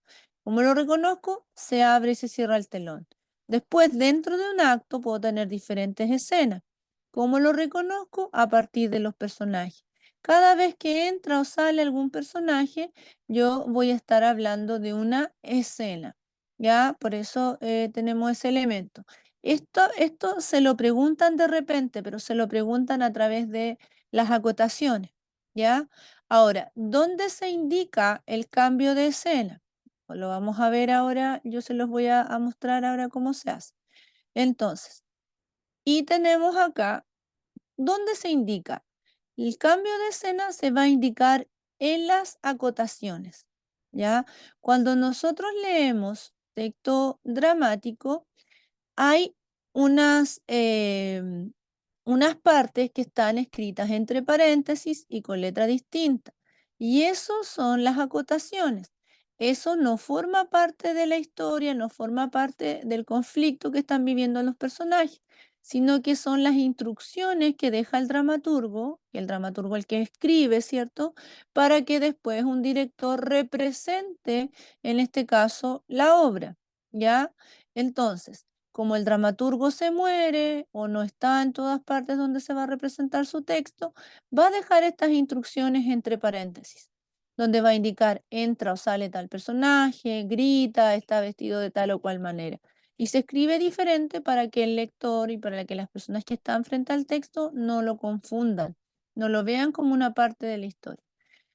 Como lo reconozco, se abre y se cierra el telón. Después, dentro de un acto, puedo tener diferentes escenas. ¿Cómo lo reconozco? A partir de los personajes. Cada vez que entra o sale algún personaje, yo voy a estar hablando de una escena. ¿Ya? Por eso tenemos ese elemento. Esto se lo preguntan de repente, pero se lo preguntan a través de las acotaciones. ¿Ya? Ahora, ¿dónde se indica el cambio de escena? Pues lo vamos a ver ahora, yo se los voy a mostrar ahora cómo se hace. Entonces, y tenemos acá, ¿dónde se indica? El cambio de escena se va a indicar en las acotaciones, ¿ya? Cuando nosotros leemos texto dramático, hay unas partes que están escritas entre paréntesis y con letra distinta. Y eso son las acotaciones. Eso no forma parte de la historia, no forma parte del conflicto que están viviendo los personajes, sino que son las instrucciones que deja el dramaturgo el que escribe, ¿cierto? Para que después un director represente, en este caso, la obra, ¿ya? Entonces, como el dramaturgo se muere o no está en todas partes donde se va a representar su texto, va a dejar estas instrucciones entre paréntesis, donde va a indicar entra o sale tal personaje, grita, está vestido de tal o cual manera. Y se escribe diferente para que el lector y para que las personas que están frente al texto no lo confundan, no lo vean como una parte de la historia.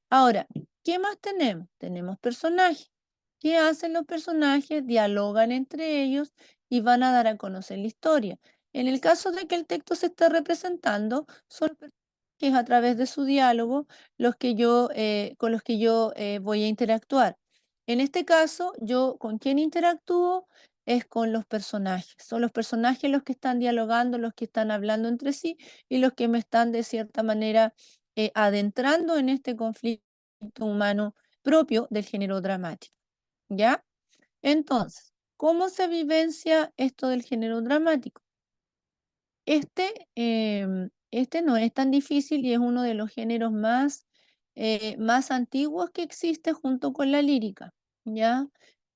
Ahora, ¿qué más tenemos? Tenemos personajes. ¿Qué hacen los personajes? Dialogan entre ellos y van a dar a conocer la historia. En el caso de que el texto se esté representando, son personajes a través de su diálogo con los que yo voy a interactuar. En este caso, yo con quién interactúo es con los personajes. Son los personajes los que están dialogando, los que están hablando entre sí y los que me están de cierta manera adentrando en este conflicto humano propio del género dramático. ¿Ya? Entonces, ¿cómo se vivencia esto del género dramático? Este no es tan difícil y es uno de los géneros más antiguos que existe junto con la lírica, ¿ya?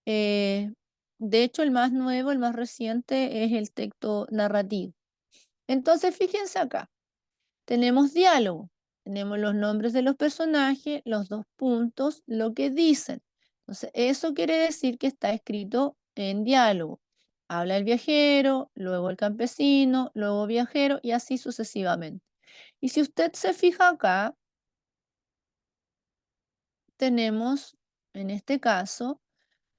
Eh, de hecho, el más nuevo, el más reciente es el texto narrativo. Entonces, fíjense acá, tenemos diálogo, tenemos los nombres de los personajes, los 2 puntos, lo que dicen. Entonces, eso quiere decir que está escrito en diálogo. Habla el viajero, luego el campesino, luego viajero y así sucesivamente. Y si usted se fija acá, tenemos, en este caso,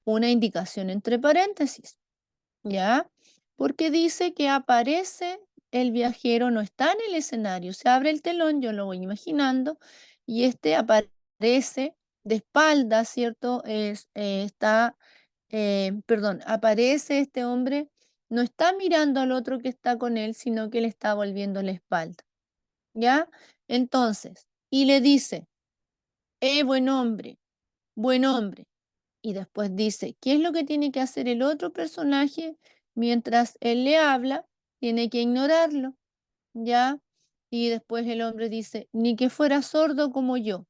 una indicación entre paréntesis, ¿ya? Porque dice que aparece el viajero, no está en el escenario, se abre el telón, yo lo voy imaginando, y este aparece de espalda, ¿cierto? Aparece este hombre, no está mirando al otro que está con él, sino que le está volviendo la espalda, ¿ya? Entonces, y le dice, buen hombre, buen hombre. Y después dice, ¿qué es lo que tiene que hacer el otro personaje? Mientras él le habla, tiene que ignorarlo, ¿ya? Y después el hombre dice, ni que fuera sordo como yo.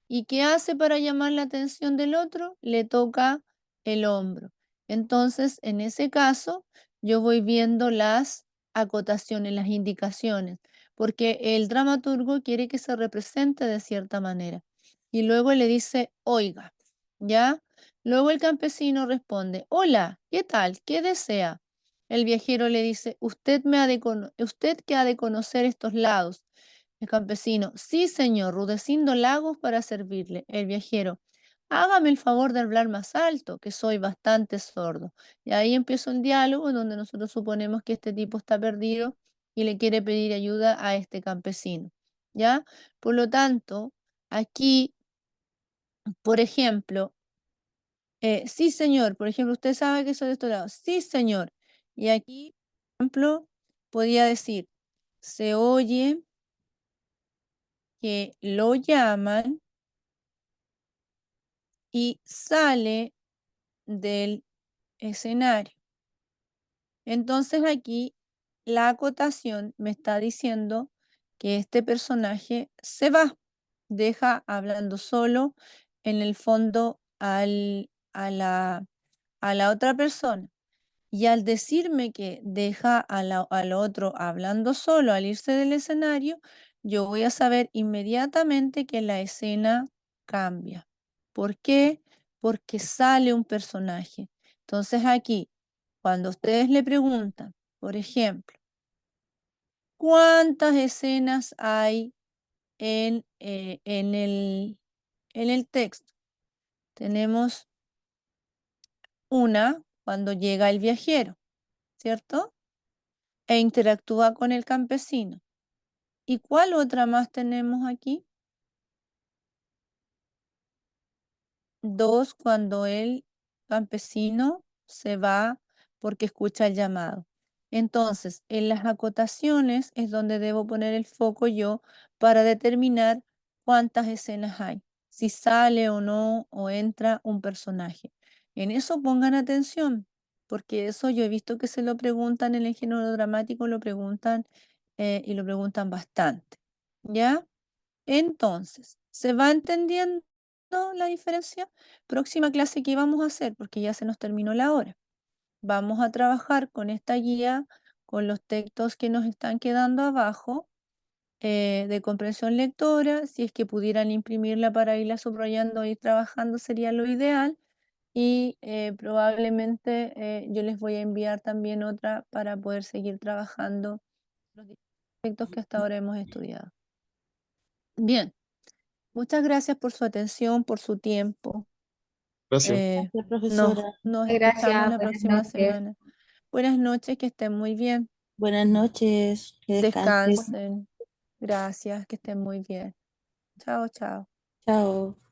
¿Y qué hace para llamar la atención del otro? Le toca el hombro. Entonces, en ese caso, yo voy viendo las acotaciones, las indicaciones, porque el dramaturgo quiere que se represente de cierta manera. Y luego le dice, oiga, ¿ya? Luego el campesino responde, hola, ¿qué tal? ¿Qué desea? El viajero le dice, usted que ha de conocer estos lados. El campesino, sí, señor, Rudecindo Lagos para servirle. El viajero, hágame el favor de hablar más alto, que soy bastante sordo. Y ahí empieza el diálogo en donde nosotros suponemos que este tipo está perdido y le quiere pedir ayuda a este campesino. ¿Ya? Por lo tanto, aquí, por ejemplo, sí, señor, por ejemplo, usted sabe que soy de estos lados. Sí, señor. Y aquí, por ejemplo, podía decir, se oye que lo llaman y sale del escenario. Entonces aquí la acotación me está diciendo que este personaje se va, deja hablando solo en el fondo a la otra persona. Y al decirme que deja al otro hablando solo al irse del escenario, yo voy a saber inmediatamente que la escena cambia. ¿Por qué? Porque sale un personaje. Entonces aquí, cuando ustedes le preguntan, por ejemplo, ¿cuántas escenas hay en el texto? Tenemos una cuando llega el viajero, ¿cierto? E interactúa con el campesino. ¿Y cuál otra más tenemos aquí? 2, cuando el campesino se va porque escucha el llamado. Entonces, en las acotaciones es donde debo poner el foco yo para determinar cuántas escenas hay, si sale o no o entra un personaje. En eso pongan atención, porque eso yo he visto que se lo preguntan en el género dramático, lo preguntan y lo preguntan bastante. ¿Ya? Entonces, ¿se va entendiendo la diferencia? Próxima clase, ¿qué vamos a hacer? Porque ya se nos terminó la hora. Vamos a trabajar con esta guía, con los textos que nos están quedando abajo de comprensión lectora. Si es que pudieran imprimirla para irla subrayando y trabajando sería lo ideal. y probablemente yo les voy a enviar también otra para poder seguir trabajando los distintos aspectos que hasta ahora hemos estudiado. Bien, muchas gracias por su atención, por su tiempo.
Gracias.
Gracias, profesora.
Nos
Gracias,
escuchamos la
buenas
próxima
noches.
semana. Buenas noches, que estén muy bien.
Buenas noches. Que descansen.
Descansen. Gracias, que estén muy bien. Chao, chao.
Chao.